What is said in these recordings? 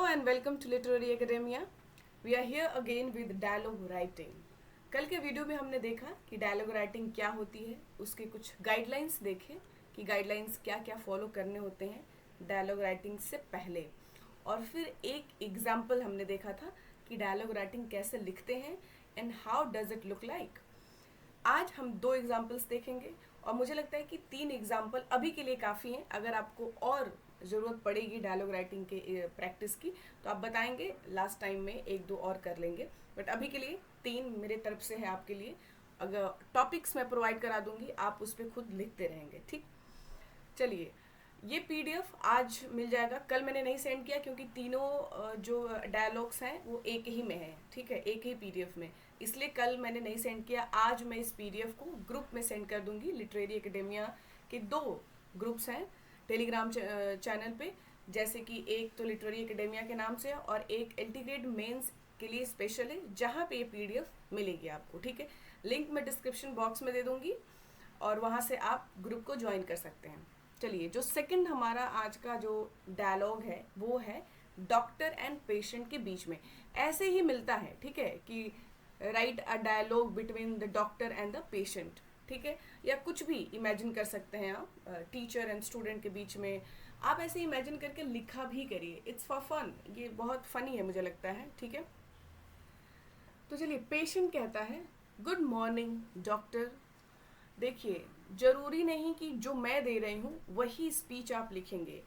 and welcome to Literary Academia. We are here again with dialogue writing. कल के video में हमने देखा कि डायलॉग राइटिंग क्या होती है, उसके कुछ गाइडलाइंस देखे कि गाइडलाइंस क्या क्या फॉलो करने होते हैं डायलॉग राइटिंग से पहले, और फिर एक एग्जाम्पल हमने देखा था कि डायलॉग राइटिंग कैसे लिखते हैं and how does it look like. आज हम 2 एग्जाम्पल्स देखेंगे और मुझे लगता है कि 3 एग्जाम्पल अभी के लिए काफ़ी हैं. अगर आपको और ज़रूरत पड़ेगी डायलॉग राइटिंग के प्रैक्टिस की तो आप बताएंगे, लास्ट टाइम में 1-2 और कर लेंगे, बट अभी के लिए 3 मेरे तरफ से है आपके लिए. अगर टॉपिक्स मैं प्रोवाइड करा दूंगी, आप उस पर खुद लिखते रहेंगे. ठीक, चलिए. ये पीडीएफ आज मिल जाएगा. कल मैंने नहीं सेंड किया क्योंकि तीनों जो डायलॉग्स हैं वो एक ही में है, ठीक है, एक ही पीडीएफ में, इसलिए कल मैंने नहीं सेंड किया. आज मैं इस पीडीएफ को ग्रुप में सेंड कर दूंगी. लिटरेरी एकेडेमिया के 2 ग्रुप्स हैं टेलीग्राम चैनल पे, जैसे कि एक तो लिटरेरी एकेडेमिया के नाम से है और एक एल्टीग्रेड मेंस के लिए स्पेशल है, जहाँ पे ये पीडीएफ मिलेगी आपको. ठीक है, लिंक मैं डिस्क्रिप्शन बॉक्स में दे दूंगी और वहाँ से आप ग्रुप को ज्वाइन कर सकते हैं. चलिए, जो सेकंड हमारा आज का जो डायलॉग है वो है डॉक्टर एंड पेशेंट के बीच में. ऐसे ही मिलता है, ठीक है, कि write a dialogue between the doctor and the patient. ठीक है, या कुछ भी इमेजिन कर सकते हैं आप, टीचर एंड स्टूडेंट के बीच में आप ऐसे इमेजिन करके लिखा भी करिए. इट्स फॉर फन, ये बहुत फनी है मुझे लगता है. ठीक है, तो चलिए. पेशेंट कहता है, गुड मॉर्निंग डॉक्टर. देखिए, जरूरी नहीं कि जो मैं दे रही हूँ वही स्पीच आप लिखेंगे.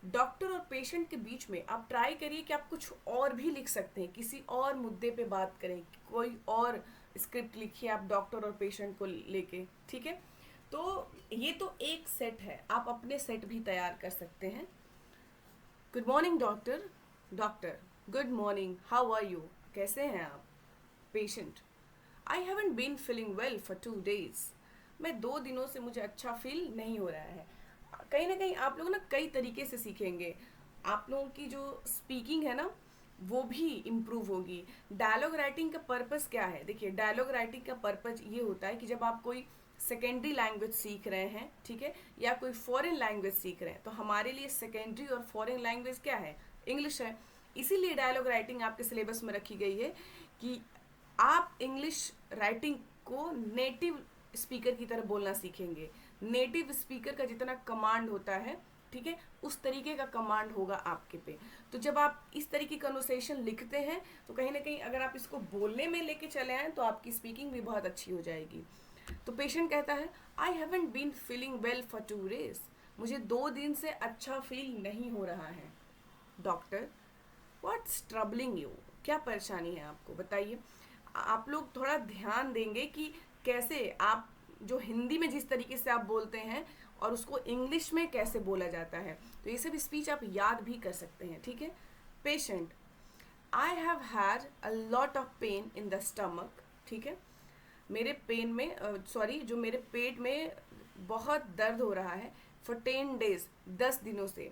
डॉक्टर और पेशेंट के बीच में आप ट्राई करिए कि आप कुछ और भी लिख सकते हैं, किसी और मुद्दे पे बात करें, कोई और स्क्रिप्ट लिखिए आप डॉक्टर और पेशेंट को लेके. ठीक है, तो ये तो एक सेट है, आप अपने सेट भी तैयार कर सकते हैं. Good morning doctor. Doctor, good morning, how are you, कैसे हैं आप. Patient, I haven't been feeling well for 2 days. मैं 2 दिनों से मुझे अच्छा फील नहीं हो रहा है. कहीं ना कहीं आप लोग ना कई तरीके से सीखेंगे. आप लोगों की जो स्पीकिंग है ना वो भी इम्प्रूव होगी. डायलॉग राइटिंग का पर्पस क्या है? देखिए, डायलॉग राइटिंग का पर्पस ये होता है कि जब आप कोई सेकेंडरी लैंग्वेज सीख रहे हैं, ठीक है, या कोई फॉरेन लैंग्वेज सीख रहे हैं, तो हमारे लिए सेकेंडरी और फॉरेन लैंग्वेज क्या है? इंग्लिश है. इसीलिए डायलॉग राइटिंग आपके सिलेबस में रखी गई है कि आप इंग्लिश राइटिंग को नेटिव स्पीकर की तरह बोलना सीखेंगे. नेटिव स्पीकर का जितना कमांड होता है, ठीक है, उस तरीके का कमांड होगा आपके पे. तो जब आप इस तरीके की कन्वर्सेशन लिखते हैं तो कहीं ना कहीं अगर आप इसको बोलने में लेके चले आए तो आपकी स्पीकिंग भी बहुत अच्छी हो जाएगी. तो पेशेंट कहता है, I haven't been feeling well for 2 days. मुझे 2 दिन से अच्छा फील नहीं हो रहा है. डॉक्टर, व्हाट्स ट्रबलिंग यू, क्या परेशानी है आपको, बताइए. आप लोग थोड़ा ध्यान देंगे कि कैसे आप जो हिंदी में जिस तरीके से आप बोलते हैं और उसको इंग्लिश में कैसे बोला जाता है, तो ये सब स्पीच आप याद भी कर सकते हैं. ठीक है. Patient, I have had a lot of pain in the stomach. ठीक है, मेरे पेन में जो मेरे पेट में बहुत दर्द हो रहा है फॉर 10 days, 10 दिनों से.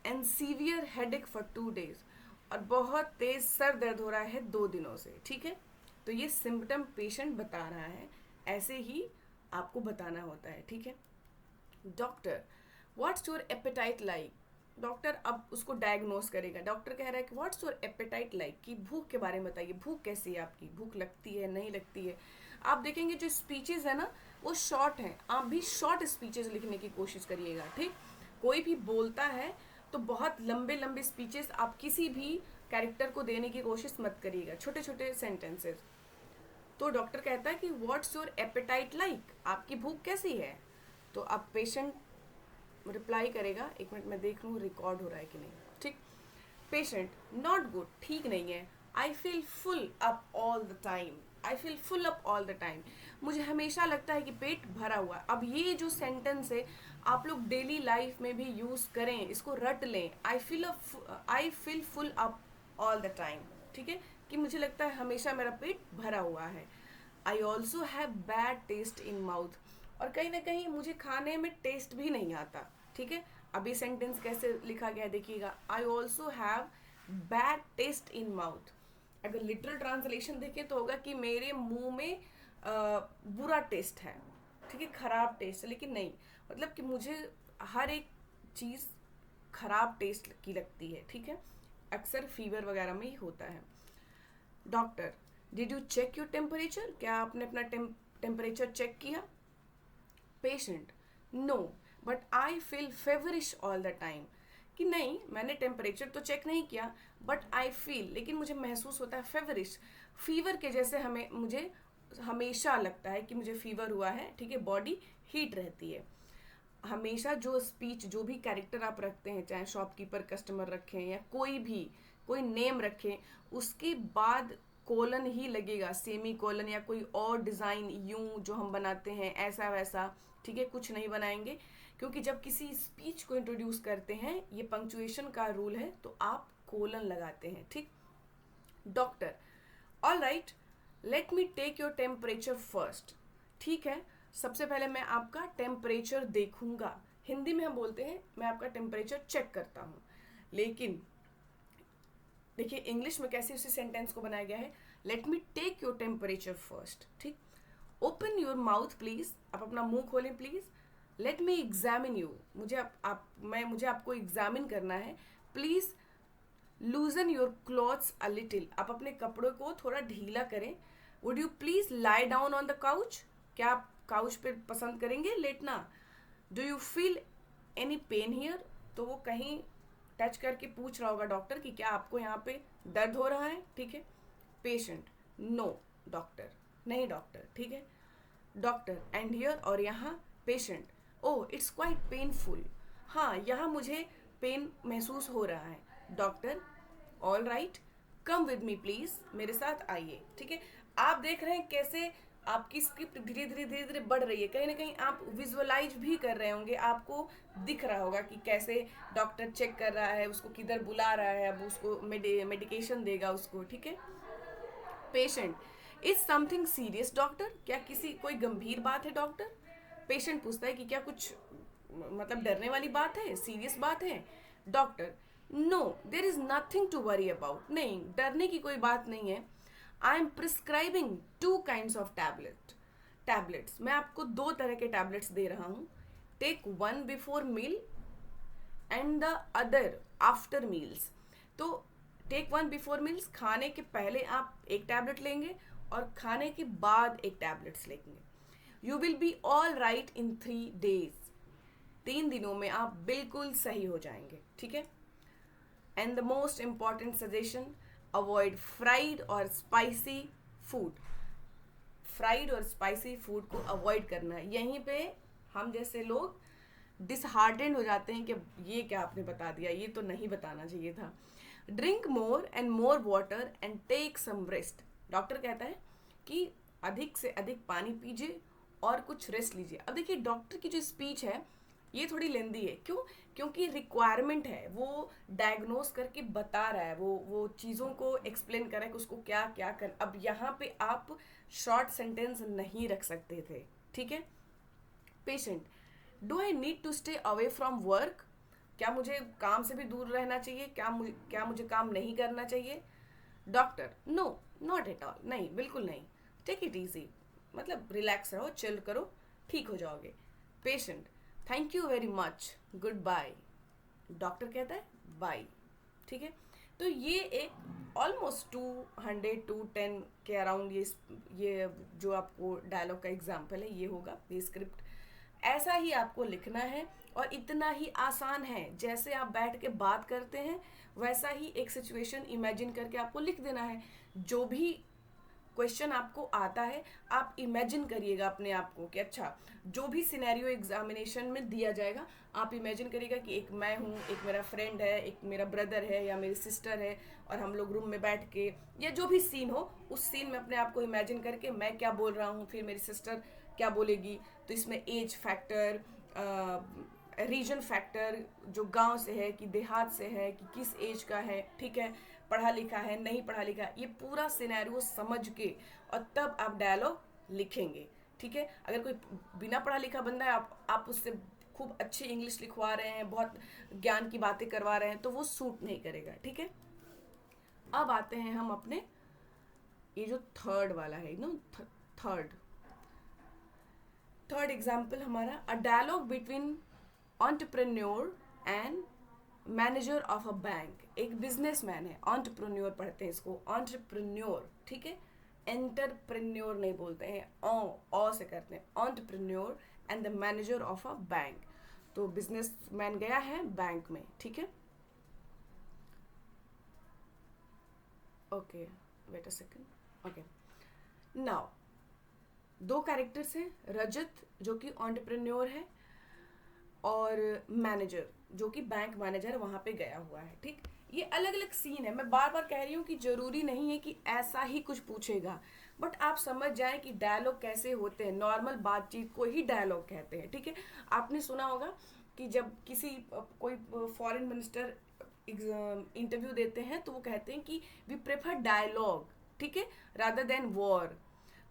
And severe headache for 2 days, और बहुत तेज सर दर्द हो रहा है 2 दिनों से. ठीक है, तो ये सिम्टम पेशेंट बता रहा है, ऐसे ही आपको बताना होता है. ठीक है. Doctor, what's your apatite like. Doctor अब उसको डायग्नोस करेगा. डॉक्टर कह रहा है कि व्हाट्स योर एपेटाइट लाइक, कि भूख के बारे में बताइए, भूख कैसी है आपकी, भूख लगती है नहीं लगती है. आप देखेंगे जो स्पीचेस है ना वो शॉर्ट हैं, आप भी शॉर्ट स्पीचेस लिखने की कोशिश करिएगा. ठीक, कोई भी बोलता है तो बहुत लंबे लंबे स्पीचेस आप किसी भी कैरेक्टर को देने की कोशिश मत करिएगा, छोटे छोटे सेंटेंसेस. तो डॉक्टर कहता है कि व्हाट्स योर एपेटाइट लाइक, आपकी भूख कैसी है. तो अब पेशेंट रिप्लाई करेगा, 1 मिनट मैं देख लूँ रिकॉर्ड हो रहा है कि नहीं. ठीक. पेशेंट, नॉट गुड, ठीक नहीं है. I feel full up all the time. I feel full up all the time, मुझे हमेशा लगता है कि पेट भरा हुआ. अब ये जो सेंटेंस है आप लोग डेली लाइफ में भी यूज़ करें, इसको रट लें. I feel full up all the time. ठीक है, कि मुझे लगता है हमेशा मेरा पेट भरा हुआ है. I also have bad taste in mouth, और कहीं ना कहीं मुझे खाने में टेस्ट भी नहीं आता. ठीक है, अभी सेंटेंस कैसे लिखा गया देखिएगा. I also have bad taste in mouth. अगर लिटरल ट्रांसलेशन देखें तो होगा कि मेरे मुंह में बुरा टेस्ट है. ठीक है, खराब टेस्ट है, लेकिन नहीं, मतलब कि मुझे हर एक चीज़ खराब टेस्ट की लगती है. ठीक है, अक्सर फीवर वगैरह में ही होता है। Doctor, did you check your temperature? क्या आपने अपना टेम्परेचर चेक किया? Patient, no but I feel feverish all the time. कि नहीं, मैंने टेम्परेचर तो चेक नहीं किया, बट आई फील, लेकिन मुझे महसूस होता है फेवरिश, फीवर के जैसे मुझे हमेशा लगता है कि मुझे फीवर हुआ है, ठीक है, बॉडी हीट रहती है। हमेशा जो स्पीच, जो भी कैरेक्टर आप रखते हैं, चाहे शॉपकीपर कस्टमर रखें या कोई नेम रखें, उसके बाद कोलन ही लगेगा, सेमी कोलन या कोई और डिज़ाइन यूं जो हम बनाते हैं ऐसा वैसा, ठीक है, कुछ नहीं बनाएंगे, क्योंकि जब किसी स्पीच को इंट्रोड्यूस करते हैं, ये पंक्चुएशन का रूल है, तो आप कोलन लगाते हैं, ठीक। Doctor, all right, let me take your temperature first. ठीक है, सबसे पहले मैं आपका टेम्परेचर देखूंगा। हिंदी में हम बोलते हैं मैं आपका टेम्परेचर चेक करता हूँ, लेकिन देखिए इंग्लिश में कैसे उसी सेंटेंस को बनाया गया है, let me take your temperature first, ठीक। ओपन योर माउथ प्लीज, आप अपना मुंह खोलें please. Let me examine you, मुझे आपको एग्जामिन करना है। Please loosen your clothes a little, आप अपने कपड़ों को थोड़ा ढीला करें। Would you please lie down on the couch, क्या आप काउच पे पसंद करेंगे लेटना? Do you feel any pain here, तो वो कहीं टच करके पूछ रहा होगा डॉक्टर कि क्या आपको यहाँ पे दर्द हो रहा है, ठीक है। पेशेंट, नो डॉक्टर, नहीं डॉक्टर, ठीक है। डॉक्टर, एंड हियर, और यहाँ। Patient, oh it's quite painful, हाँ यहाँ मुझे पेन महसूस हो रहा है। Doctor, all right, come with me please, मेरे साथ आइए, ठीक है। आप देख रहे हैं कैसे आपकी स्क्रिप्ट धीरे धीरे बढ़ रही है, कहीं ना कहीं आप विजुअलाइज भी कर रहे होंगे, आपको दिख रहा होगा कि कैसे डॉक्टर चेक कर रहा है, उसको किधर बुला रहा है, अब उसको मेडिकेशन देगा उसको, ठीक है। Patient, is something serious doctor, क्या कोई गंभीर बात है डॉक्टर? पेशेंट पूछता है कि क्या कुछ मतलब डरने वाली बात है, सीरियस बात है? Doctor, no there is nothing to worry about, नहीं डरने की कोई बात नहीं है। I am prescribing 2 kinds of tablets, मैं आपको 2 तरह के टैबलेट्स दे रहा हूँ। Take 1 before meal and the other after meals. तो टेक 1 बिफोर मील्स, खाने के पहले आप एक टैबलेट लेंगे और खाने के बाद एक टैबलेट्स लेंगे। You will be all right in 3 days, 3 दिनों में आप बिल्कुल सही हो जाएंगे, ठीक है। And the most important suggestion, avoid fried और स्पाइसी फूड। फ्राइड और स्पाइसी फूड को अवॉइड करना है। यहीं पे हम जैसे लोग डिसहार्टेंड हो जाते हैं कि ये क्या आपने बता दिया, ये तो नहीं बताना चाहिए था। Drink more and more water and take some rest. Doctor कहता है कि अधिक से अधिक पानी पीजिए और कुछ रेस्ट लीजिए। अब देखिए डॉक्टर की जो स्पीच है ये थोड़ी लेंदी है, क्यों? क्योंकि रिक्वायरमेंट है, वो डायग्नोस करके बता रहा है, वो चीज़ों को एक्सप्लेन कर रहा है कि उसको क्या क्या कर। अब यहाँ पे आप शॉर्ट सेंटेंस नहीं रख सकते थे, ठीक है। Patient, do I need to stay away from work, क्या मुझे काम से भी दूर रहना चाहिए, क्या मुझे काम नहीं करना चाहिए? Doctor, no not at all, नहीं बिल्कुल नहीं, टेक इट ईजी, मतलब रिलैक्स रहो, चिल करो, ठीक हो जाओगे। Patient, thank you very much, good bye. Doctor कहता है बाय, ठीक है। तो ये एक ऑलमोस्ट 200 to 10 के अराउंड ये जो आपको डायलॉग का एग्जाम्पल है ये होगा, ये स्क्रिप्ट ऐसा ही आपको लिखना है और इतना ही आसान है। जैसे आप बैठ के बात करते हैं वैसा ही एक सिचुएशन इमेजिन करके आपको लिख देना है। जो भी क्वेश्चन आपको आता है आप इमेजिन करिएगा अपने आप को कि अच्छा जो भी सिनेरियो एग्जामिनेशन में दिया जाएगा आप इमेजिन करिएगा कि एक मैं हूँ, एक मेरा फ्रेंड है, एक मेरा ब्रदर है या मेरी सिस्टर है, और हम लोग रूम में बैठ के या जो भी सीन हो उस सीन में अपने आप को इमेजिन करके मैं क्या बोल रहा हूँ, फिर मेरी सिस्टर क्या बोलेगी। तो इसमें एज फैक्टर, रीजन फैक्टर, जो गांव से है कि देहात से है कि किस एज का है, ठीक है, पढ़ा लिखा है नहीं पढ़ा लिखा, ये पूरा सिनेरियो समझ के और तब आप डायलॉग लिखेंगे, ठीक है। अगर कोई बिना पढ़ा लिखा बंदा है आप उससे खूब अच्छी इंग्लिश लिखवा रहे हैं, बहुत ज्ञान की बातें करवा रहे हैं, तो वो सूट नहीं करेगा, ठीक है। अब आते हैं हम अपने ये जो थर्ड वाला है नो, थर्ड एग्जाम्पल हमारा, a dialogue between entrepreneur and manager of a bank. एक बिजनेसमैन है, एंटरप्रेन्योर पढ़ते हैं इसको, एंटरप्रेन्योर, ठीक है, एंटरप्रेन्योर नहीं बोलते हैं, ओ से करते हैं, entrepreneur and the manager of a bank. तो बिजनेसमैन गया है बैंक में, ठीक है। Okay, wait a second, okay. Now दो कैरेक्टर्स हैं, रजत जो कि एंटरप्रेन्योर है और मैनेजर जो कि बैंक मैनेजर वहां पे गया हुआ है, ठीक। ये अलग अलग सीन है, मैं बार बार कह रही हूँ कि जरूरी नहीं है कि ऐसा ही कुछ पूछेगा, बट आप समझ जाएं कि डायलॉग कैसे होते हैं, नॉर्मल बातचीत को ही डायलॉग कहते हैं, ठीक है। आपने सुना होगा कि जब किसी कोई फॉरेन मिनिस्टर इंटरव्यू देते हैं तो वो कहते हैं कि वी प्रेफर डायलॉग, ठीक है, रादर देन वॉर।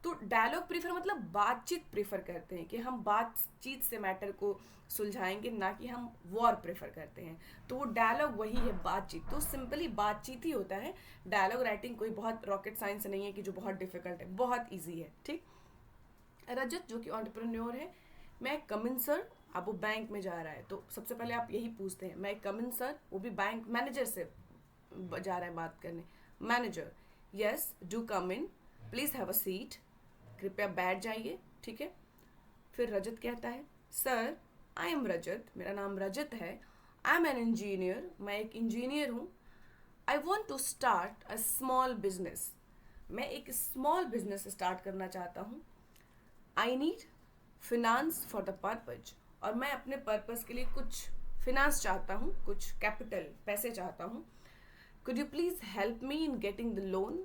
तो डायलॉग प्रीफर मतलब बातचीत प्रेफर करते हैं कि हम बातचीत से मैटर को सुलझाएंगे, ना कि हम वॉर प्रेफर करते हैं। तो वो डायलॉग वही है, बातचीत, तो सिंपली बातचीत ही होता है। डायलॉग राइटिंग कोई बहुत रॉकेट साइंस नहीं है कि जो बहुत डिफिकल्ट है, बहुत ईजी है, ठीक। रजत जो कि एंटरप्रेन्योर है, मैं कम इन सर, अब वो बैंक में जा रहा है तो सबसे पहले आप यही पूछते हैं, मैं कम इन सर, वो भी बैंक मैनेजर से जा रहा है बात करने। Manager, yes do come in, please have a seat, कृपया बैठ जाइए, ठीक है। फिर रजत कहता है, सर आई एम रजत, मेरा नाम रजत है, आई एम एन इंजीनियर, मैं एक इंजीनियर हूँ, I want to start a small business, मैं एक स्मॉल बिजनेस स्टार्ट करना चाहता हूँ, I need finance for the purpose, और मैं अपने पर्पज के लिए कुछ फिनांस चाहता हूँ, कुछ कैपिटल, पैसे चाहता हूँ, could you please help me in getting the loan,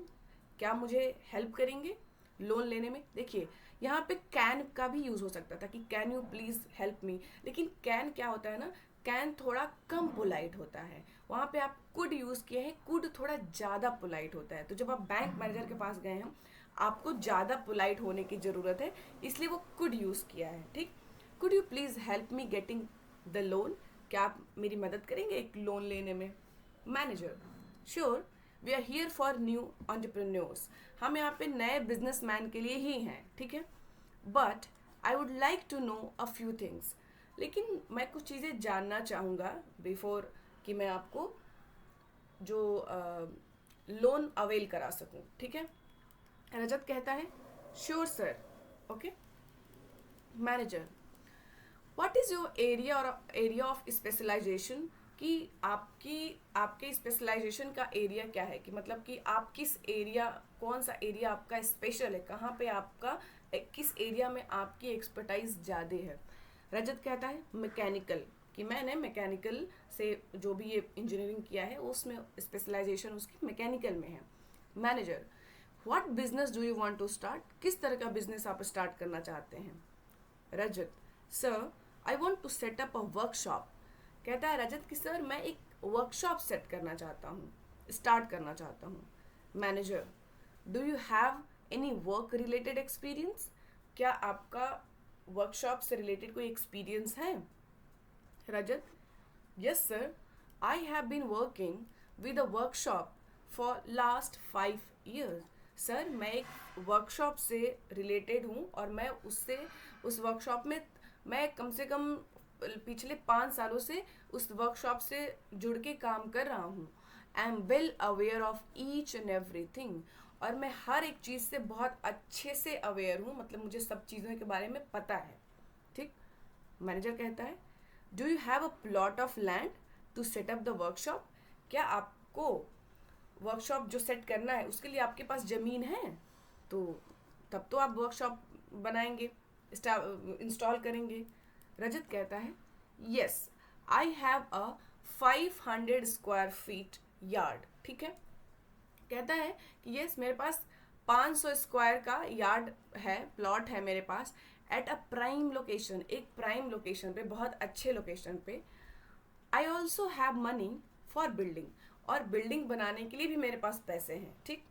क्या मुझे हेल्प करेंगे लोन लेने में। देखिए यहाँ पे कैन का भी यूज हो सकता था कि can you please help me, लेकिन कैन क्या होता है ना, कैन थोड़ा कम पोलाइट होता है, वहाँ पे आप कुड यूज किए हैं, कुड थोड़ा ज़्यादा पोलाइट होता है। तो जब आप बैंक मैनेजर के पास गए हैं, आपको ज़्यादा पोलाइट होने की ज़रूरत है, इसलिए वो कुड यूज़ किया है, ठीक। Could you please help me getting the loan, क्या आप मेरी मदद करेंगे एक लोन लेने में। Manager, sure, we are here for new entrepreneurs, हम यहाँ पे नए बिजनेसमैन के लिए ही हैं, ठीक है। But I would like to know a few things, लेकिन मैं कुछ चीज़ें जानना चाहूँगा बिफोर कि मैं आपको जो लोन अवेल करा सकूँ, ठीक है। रजत कहता है, sure sir, okay. Manager, what is your area और एरिया ऑफ स्पेशलाइजेशन, कि आपके स्पेशलाइजेशन का एरिया क्या है, कि मतलब कि आप किस एरिया, कौन सा एरिया आपका स्पेशल है, कहाँ पे आपका, किस एरिया में आपकी एक्सपर्टाइज ज़्यादा है। रजत कहता है मैकेनिकल, कि मैंने मैकेनिकल से जो भी ये इंजीनियरिंग किया है उसमें स्पेशलाइजेशन उसकी मैकेनिकल में है। Manager, what business do you want to start, किस तरह का बिजनेस आप स्टार्ट करना चाहते हैं। Rajat, sir I want to set up a workshop, कहता है रजत कि सर मैं एक वर्कशॉप सेट करना चाहता हूँ, स्टार्ट करना चाहता हूँ। Manager, do you have any work related experience, क्या आपका वर्कशॉप से रिलेटेड कोई एक्सपीरियंस है। Rajat, yes sir, I have been working with a workshop for last 5 years, sir मैं एक वर्कशॉप से रिलेटेड हूँ और मैं उससे उस वर्कशॉप में मैं कम से कम पिछले 5 सालों से उस वर्कशॉप से जुड़ के काम कर रहा हूँ। I am well aware of each and everything, और मैं हर एक चीज़ से बहुत अच्छे से अवेयर हूँ, मतलब मुझे सब चीज़ों के बारे में पता है, ठीक। मैनेजर कहता है, do you have a plot of land to set up the workshop, क्या आपको वर्कशॉप जो सेट करना है उसके लिए आपके पास ज़मीन है, तो तब तो आप वर्कशॉप बनाएंगे, इंस्टॉल करेंगे। रजत कहता है, yes I have a 500 square feet yard, ठीक है। कहता है कि यस मेरे पास 500 स्क्वायर का यार्ड है, प्लॉट है मेरे पास, एट अ प्राइम लोकेशन, एक प्राइम लोकेशन पे, बहुत अच्छे लोकेशन पे। I also have money for building, और बिल्डिंग बनाने के लिए भी मेरे पास पैसे हैं, ठीक।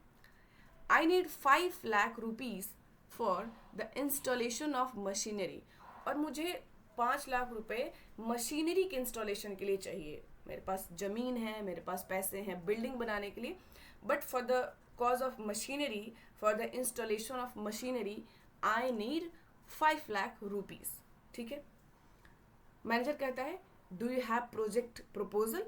I need 5 lakh rupees for the installation of machinery, और मुझे 5 लाख रुपए मशीनरी के इंस्टॉलेशन के लिए चाहिए। मेरे पास ज़मीन है, मेरे पास पैसे हैं बिल्डिंग बनाने के लिए, but for the cause of machinery, for the installation of machinery I need 5 lakh rupees, ठीक है। मैनेजर कहता है, do you have project proposal,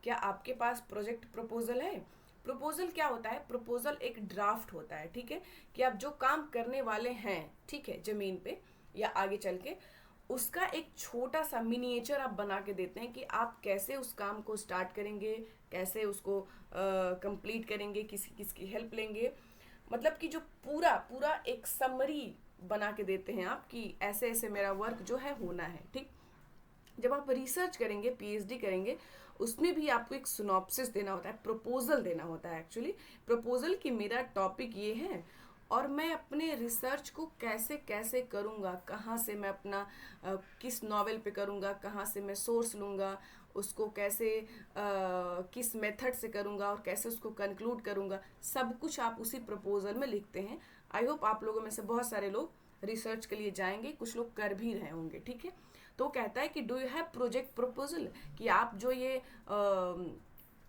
क्या आपके पास प्रोजेक्ट प्रपोजल है? प्रपोजल क्या होता है? प्रपोजल एक ड्राफ्ट होता है, ठीक है, कि आप जो काम करने वाले हैं, ठीक है, जमीन पे या आगे चल के, उसका एक छोटा सा मिनिएचर आप बना के देते हैं कि आप कैसे उस काम को स्टार्ट करेंगे, कैसे उसको कंप्लीट करेंगे, किसकी हेल्प लेंगे, मतलब कि जो पूरा पूरा एक समरी बना के देते हैं आप कि ऐसे ऐसे मेरा वर्क जो है होना है, ठीक। जब आप रिसर्च करेंगे, पीएचडी करेंगे, उसमें भी आपको एक सिनॉप्सिस देना होता है, प्रपोजल देना होता है एक्चुअली, प्रपोजल कि मेरा टॉपिक ये है और मैं अपने रिसर्च को कैसे कैसे करूँगा, कहाँ से मैं अपना किस नॉवेल पे करूँगा, कहाँ से मैं सोर्स लूँगा, उसको कैसे किस मेथड से करूँगा और कैसे उसको कंक्लूड करूँगा, सब कुछ आप उसी प्रपोजल में लिखते हैं। आई होप आप लोगों में से बहुत सारे लोग रिसर्च के लिए जाएंगे, कुछ लोग कर भी रहे होंगे, ठीक है। तो कहता है कि do you have project proposal, कि आप जो ये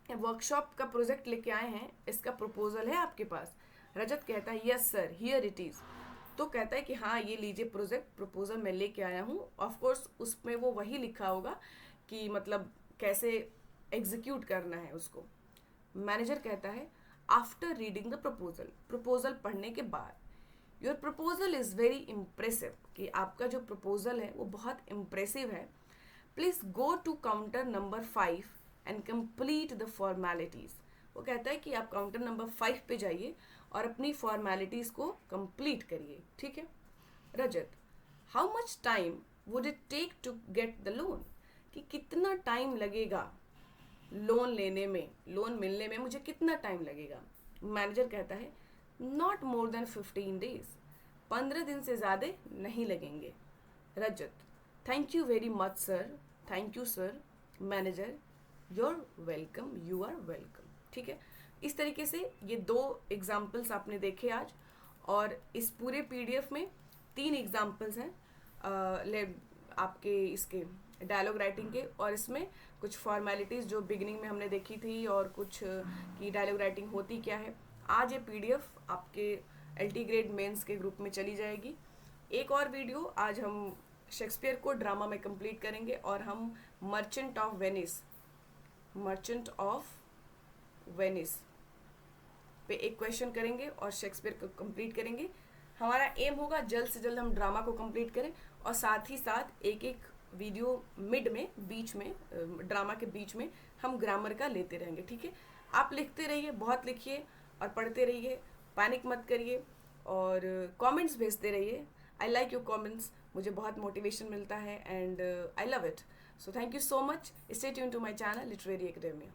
वर्कशॉप का प्रोजेक्ट लेके आए हैं, इसका प्रपोजल है आपके पास? रजत कहता है yes sir, here it is. तो कहता है कि हाँ ये लीजिए प्रोजेक्ट प्रपोजल मैं लेके आया हूँ। ऑफ कोर्स उसमें वो वही लिखा होगा कि मतलब कैसे एग्जीक्यूट करना है उसको। मैनेजर कहता है after reading the proposal, proposal पढ़ने के बाद, your proposal is very impressive, कि आपका जो प्रपोजल है वो बहुत इम्प्रेसिव है। Please go to counter number 5 and complete the formalities. वो कहता है कि आप काउंटर नंबर 5 पे जाइए और अपनी फॉर्मेलिटीज़ को कंप्लीट करिए, ठीक है। Rajat, how much time would it take to get the loan, कि कितना टाइम लगेगा लोन लेने में, लोन मिलने में मुझे कितना टाइम लगेगा? मैनेजर कहता है नॉट मोर देन 15 डेज, 15 दिन से ज़्यादा नहीं लगेंगे। Rajat, thank you very much sir, thank you sir. Manager, you're welcome, you are welcome, ठीक है। इस तरीके से ये 2 एग्जाम्पल्स आपने देखे आज, और इस पूरे पीडीएफ में 3 एग्जाम्पल्स हैं आपके इसके डायलॉग राइटिंग के, और इसमें कुछ फॉर्मेलिटीज़ जो बिगिनिंग में हमने देखी थी और कुछ की डायलॉग राइटिंग होती क्या है। आज ये पीडीएफ आपके एलटी ग्रेड मेंस के ग्रुप में चली जाएगी। एक और वीडियो आज हम शेक्सपियर को ड्रामा में कंप्लीट करेंगे, और हम मर्चेंट ऑफ वेनिस पे एक क्वेश्चन करेंगे और शेक्सपियर को कंप्लीट करेंगे। हमारा एम होगा जल्द से जल्द हम ड्रामा को कंप्लीट करें, और साथ ही साथ एक एक वीडियो मिड में, बीच में, ड्रामा के बीच में हम ग्रामर का लेते रहेंगे, ठीक है। आप लिखते रहिए, बहुत लिखिए और पढ़ते रहिए, पैनिक मत करिए, और कमेंट्स भेजते रहिए। आई लाइक योर कमेंट्स, मुझे बहुत मोटिवेशन मिलता है and I love it. So thank you so much, stay tune to my channel literary academia.